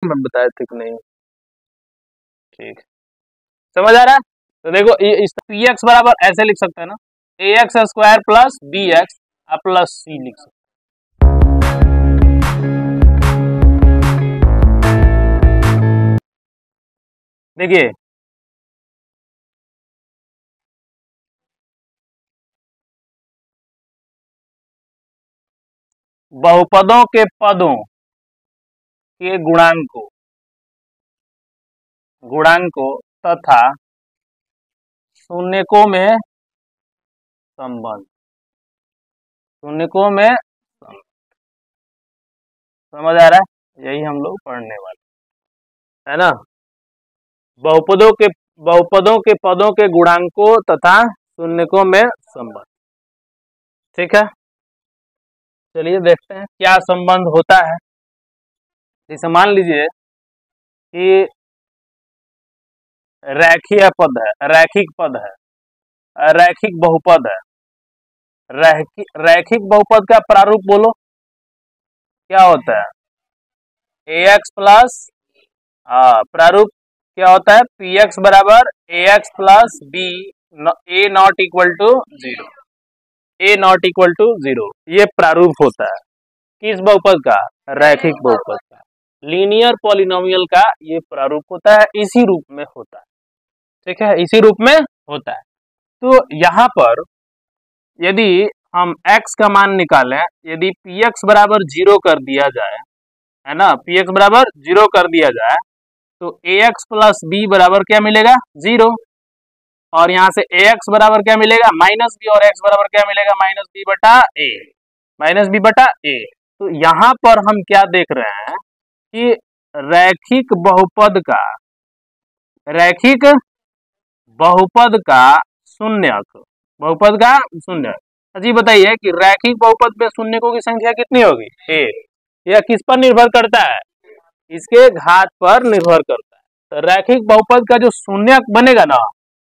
मैं बताया थे कि नहीं? ठीक, समझ आ रहा है? तो देखो इस पी एक्स बराबर ऐसे लिख सकते हैं ना, A X square plus B X plus C लिख सकते हैं। देखिए बहुपदों के पदों के गुणांकों तथा शून्यकों में संबंध, शून्यकों में संबंध। समझ आ रहा है? यही हम लोग पढ़ने वाले है ना, बहुपदों के पदों के गुणांकों तथा शून्यकों में संबंध। ठीक है, चलिए देखते हैं क्या संबंध होता है। जैसे मान लीजिए कि रैखिक पद है, रैखिक बहुपद है। रैखिक बहुपद का प्रारूप बोलो क्या होता है? ए एक्स प्लस, प्रारूप क्या होता है? पी एक्स बराबर A X plus B A not equal to zero, A not equal to zero, ये प्रारूप होता है किस बहुपद का? रैखिक बहुपद का। लीनियर पॉलिनोमियल का ये प्रारूप होता है, इसी रूप में होता है। ठीक है, इसी रूप में होता है। तो यहाँ पर यदि हम x का मान निकालें, यदि पी एक्स बराबर जीरो कर दिया जाए, है ना, पी एक्स बराबर जीरो कर दिया जाए, तो ए एक्स प्लस बी बराबर क्या मिलेगा? जीरो। और यहाँ से ए एक्स बराबर क्या मिलेगा? माइनस बी, और एक्स बराबर क्या मिलेगा? माइनस बी बटा ए, माइनस बी बटा ए। तो यहाँ पर हम क्या देख रहे हैं कि रैखिक बहुपद का शून्य। जी बताइए कि रैखिक बहुपद में शून्यकों की संख्या कितनी होगी? एक। यह किस पर निर्भर करता है? इसके घात पर निर्भर करता है। तो रैखिक बहुपद का जो शून्यक बनेगा ना,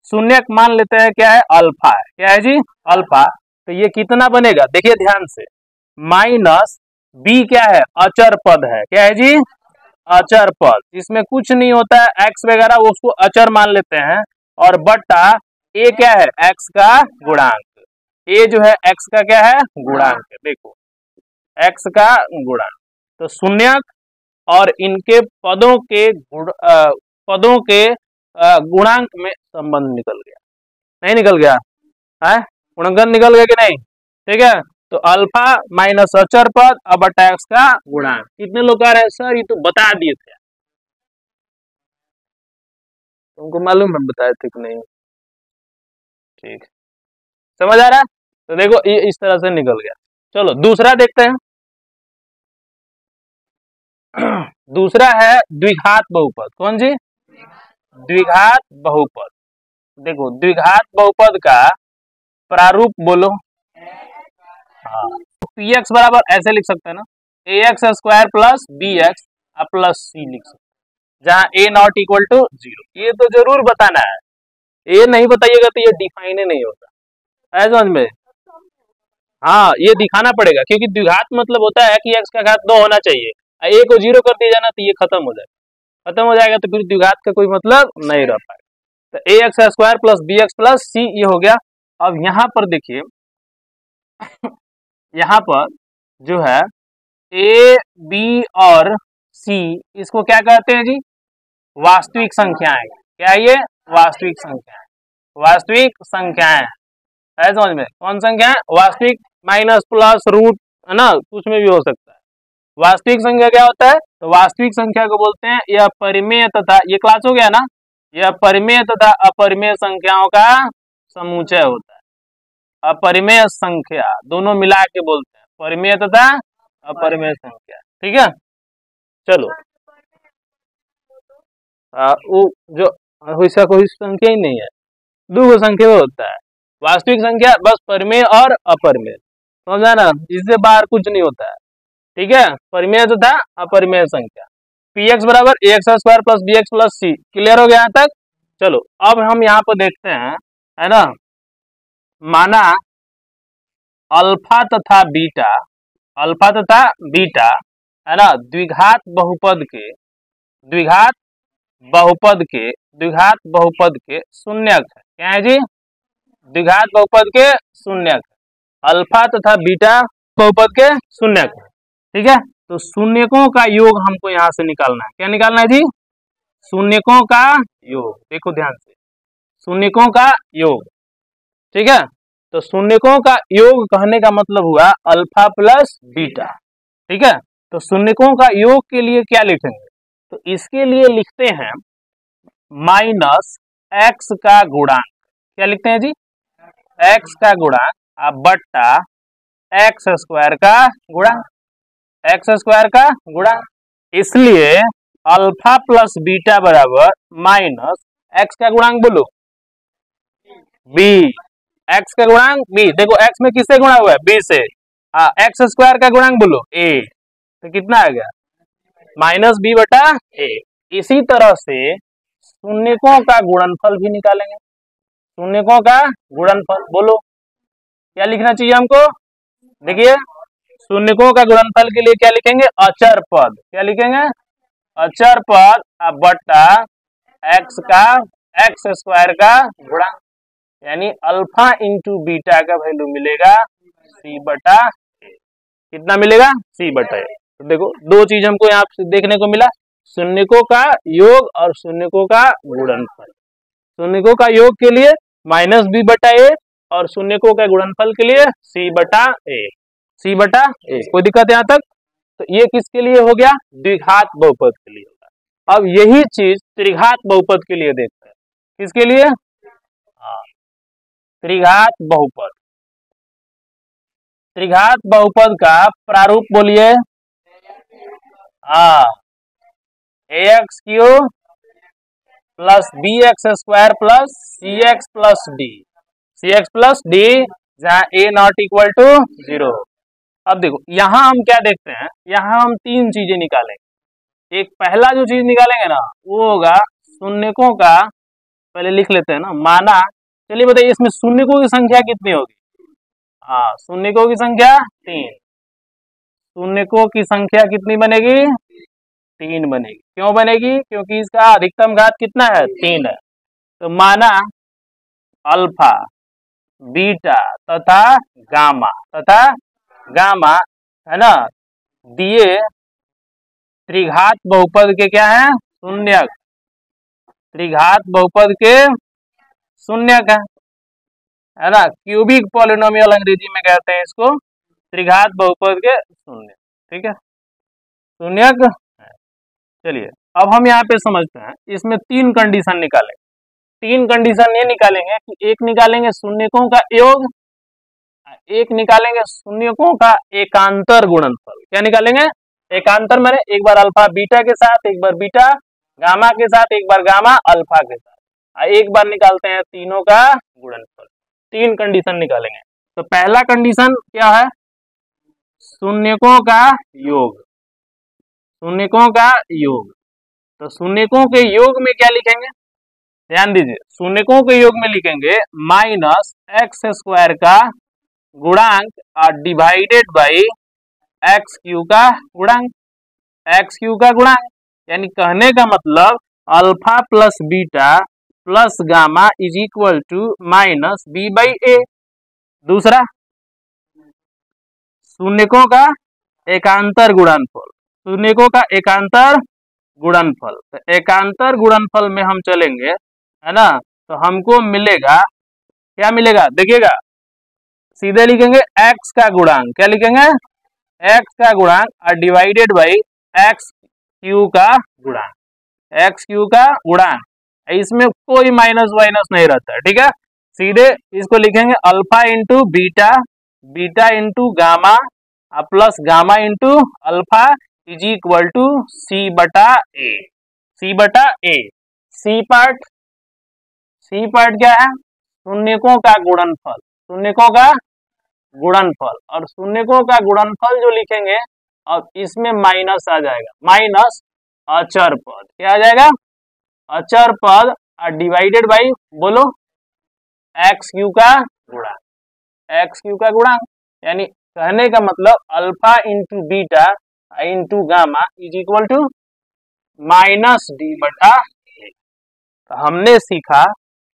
शून्यक मान लेते हैं क्या है? अल्फा है। क्या है जी? अल्फा। तो ये कितना बनेगा? देखिए ध्यान से, माइनस बी क्या है? अचर पद है। क्या है जी? अचर पद। इसमें कुछ नहीं होता है, एक्स वगैरह उसको अचर मान लेते हैं, और बट्टा ए क्या है? एक्स का गुणांक। ए जो है एक्स का क्या है? गुणांक। देखो एक्स का गुणांक। तो शून्यक और इनके पदों के गुणांक में संबंध निकल गया, नहीं निकल गया है? गुणनखंड निकल गया कि नहीं? ठीक है, तो अल्फा माइनस अचर पद अब बटा एक्स का गुणांक। कितने लोग कह रहे हैं सर ये तो बता दिए थे, तुमको मालूम है बताए थे कि नहीं? ठीक, समझ आ रहा है? तो देखो ये इस तरह से निकल गया। चलो दूसरा देखते हैं। दूसरा है द्विघात बहुपद। कौन जी? द्विघात बहुपद। देखो द्विघात बहुपद का प्रारूप बोलो। हाँ, पी एक्स बराबर ऐसे लिख सकते हैं ना, A X square plus B X plus C लिख सकते हैं, जहाँ A not equal to zero. ये तो जरूर बताना है, ये नहीं बताइएगा तो ये डिफाइन ही नहीं होता है, समझ में? हाँ, ये दिखाना पड़ेगा, क्योंकि द्विघात मतलब होता है कि एक्स का घात 2 होना चाहिए, ए को जीरो कर दिया जाना तो ये खत्म हो जाएगा, तो फिर द्विघात का कोई मतलब नहीं रह पाएगा। तो A X square plus B X plus C ये हो गया। अब यहाँ पर देखिए, यहाँ पर जो है ए बी और सी, इसको क्या कहते हैं जी? वास्तविक संख्याएं। क्या है ये? वास्तविक संख्याएं। वास्तविक संख्याएं है, समझ में? कौन संख्या है? वास्तविक, माइनस प्लस रूट, है ना, कुछ में भी हो सकता है। वास्तविक संख्या क्या होता है? तो वास्तविक संख्या को बोलते हैं यह परिमेय तथा, ये क्लास हो गया ना, यह परिमेय तथा अपरिमेय संख्याओं का समुच्चय होता है। अपरिमेय संख्या दोनों मिला के बोलते हैं परिमेय तथा अपरिमेय संख्या। ठीक है, चलो वो जो वैसा कोई संख्या ही नहीं है, दो संख्या में होता है। वास्तविक संख्या बस परिमेय और अपरिमेय, समझा ना? इससे बाहर कुछ नहीं होता है। ठीक है, परिमेय तथा अपरिमेय संख्या। पी एक्स बराबर A X square plus B X plus C. Clear हो गया यहाँ तक? चलो अब हम यहाँ पर देखते हैं, है ना, माना अल्फा तथा बीटा है ना, द्विघात बहुपद के द्विघात बहुपद के शून्यक है। क्या है जी? द्विघात बहुपद के शून्यक, अल्फा तथा बीटा बहुपद के शून्यक है। ठीक है, तो शून्यकों का योग हमको यहाँ से निकालना है। क्या निकालना है जी? शून्यकों का योग। देखो ध्यान से, शून्यकों का योग। ठीक है, तो शून्यकों का योग कहने का मतलब हुआ अल्फा प्लस बीटा। ठीक है, तो शून्यकों का योग के लिए क्या लिखेंगे? तो इसके लिए लिखते हैं माइनस एक्स का गुणांक। क्या लिखते हैं जी? एक्स का गुणांक बट्टा एक्स स्क्वायर का गुणांक, एक्स स्क्वायर का गुणांक। इसलिए अल्फा प्लस बीटा बराबर माइनस एक्स का गुणांक बोलो बी, एक्स का गुणांक बी। देखो एक्स में किससे गुणा हुआ है? बी से। एक्स स्क्वायर का गुणांक बोलो ए, तो कितना आ गया? माइनस बी बटा ए। इसी तरह से शून्यकों का गुणनफल भी निकालेंगे। शून्यकों का गुणनफल बोलो, क्या लिखना चाहिए हमको? देखिए, शून्यकों का गुणनफल के लिए क्या लिखेंगे? अचर पद। क्या लिखेंगे? अचर पद बट्टा एक्स का एक्स स्क्वायर का गुणांक, यानी अल्फा इंटू बीटा का वैल्यू मिलेगा सी बटा ए। कितना मिलेगा? सी बटा ए। तो देखो दो चीज हमको यहाँ से देखने को मिला, शून्यकों का योग और शून्यकों का गुणनफल। शून्यकों का योग के लिए माइनस बी बटा ए और शून्यकों का गुणनफल के लिए सी बटा ए। सी बटा ए, कोई दिक्कत यहाँ तक? तो ये किसके लिए हो गया? द्विघात बहुपद के लिए होगा। अब यही चीज त्रिघात बहुपद के लिए देखते हैं। किसके लिए? त्रिघात बहुपद। त्रिघात बहुपद का प्रारूप बोलिए। A X cube plus B X square plus C X plus D, जहाँ ए नॉट इक्वल टू 0। अब देखो यहाँ हम क्या देखते हैं, यहाँ हम तीन चीजें निकालेंगे। एक पहला जो चीज निकालेंगे ना वो होगा शून्यकों का, पहले लिख लेते हैं ना, माना। चलिए बताइए इसमें शून्यकों की संख्या कितनी होगी? शून्यकों की संख्या 3। शून्यकों की संख्या कितनी बनेगी? 3 बनेगी। क्यों बनेगी? क्योंकि इसका अधिकतम घात कितना है? 3 है। तो माना अल्फा, बीटा तथा गामा है ना, दिए त्रिघात बहुपद के क्या है? शून्यक। त्रिघात बहुपद के शून्यक है ना, क्यूबिक पॉलिनोमियल अंग्रेजी में कहते हैं इसको, त्रिघात बहुपद के शून्य। ठीक है, शून्यक। चलिए अब हम यहाँ पे समझते हैं, इसमें 3 कंडीशन निकालेंगे। 3 कंडीशन ये निकालेंगे कि एक निकालेंगे शून्यकों का योग, एक निकालेंगे शून्यकों का एकांतर गुणनफल। क्या निकालेंगे? एकांतर माने एक बार अल्फा बीटा के साथ, एक बार बीटा गामा के साथ, एक बार गामा अल्फा के साथ, एक बार निकालते हैं तीनों का गुणनफल। 3 कंडीशन निकालेंगे। तो पहला कंडीशन क्या है? शून्यकों का योग। शून्यकों का योग, तो शून्यकों के योग में क्या लिखेंगे? ध्यान दीजिए, शून्यकों के योग में लिखेंगे माइनस एक्स स्क्वायर का गुणांक डिवाइडेड बाई एक्स क्यू का गुणांक। एक्स क्यू का गुणांक यानी कहने का मतलब alpha plus beta plus gamma is equal to minus B by A. दूसरा, शून्यकों का एकांतर गुणनफल। शून्यकों का एकांतर गुणनफल, तो एकांतर गुणनफल में हम चलेंगे है ना, तो हमको मिलेगा, क्या मिलेगा? देखिएगा, सीधे लिखेंगे x का गुणांक। क्या लिखेंगे? x का गुणांक डिवाइडेड बाई एक्स क्यू का गुणांक। एक्स क्यू का गुणांक, इसमें कोई माइनस वाइनस नहीं रहता है। ठीक है, सीधे इसको लिखेंगे alpha into beta, beta into gamma plus gamma into alpha is equal to C बटा ए। सी बटा ए। सी पार्ट क्या है? शून्यकों का गुणनफल। शून्यकों का गुणनफल, और शून्यकों का गुणनफल जो लिखेंगे और इसमें माइनस आ जाएगा, माइनस अचर पद। क्या आ जाएगा? अचर पद डिवाइडेड बाई, बोलो, एक्स क्यू का गुणांक। एक्स क्यू का गुणांक यानी कहने का मतलब alpha into beta into gamma is equal to minus D बटा ए। तो हमने सीखा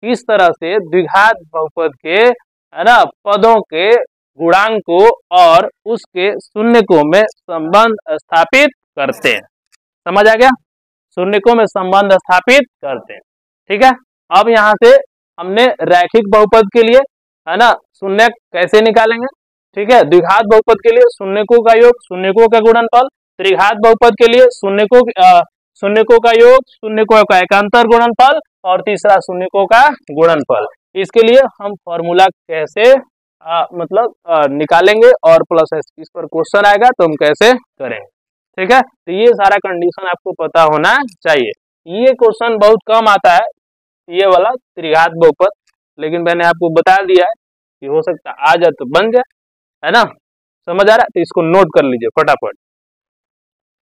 किस तरह से द्विघात बहुपद के है ना पदों के गुणांकों और उसके शून्यकों में संबंध स्थापित करते हैं। समझ आ गया? शून्यकों में संबंध स्थापित करते हैं। ठीक है, अब यहाँ से हमने रैखिक बहुपद के लिए है ना शून्य कैसे निकालेंगे। ठीक है, द्विघात बहुपद के लिए शून्यकों का योग, शून्यकों का गुणनफल। त्रिघात बहुपद के लिए शून्यकों का योग, शून्यकों का एकांतर गुणनफल, और तीसरा शून्यकों का गुणनफल। इसके लिए हम फॉर्मूला कैसे निकालेंगे और प्लस इस पर क्वेश्चन आएगा तो हम कैसे करेंगे। ठीक है, तो ये सारा कंडीशन आपको पता होना चाहिए। ये क्वेश्चन बहुत कम आता है, ये वाला त्रिघात बहुपद, लेकिन मैंने आपको बता दिया है कि हो सकता आ जाए तो बन जाए, है ना। समझ आ रहा है? तो इसको नोट कर लीजिए फटाफट।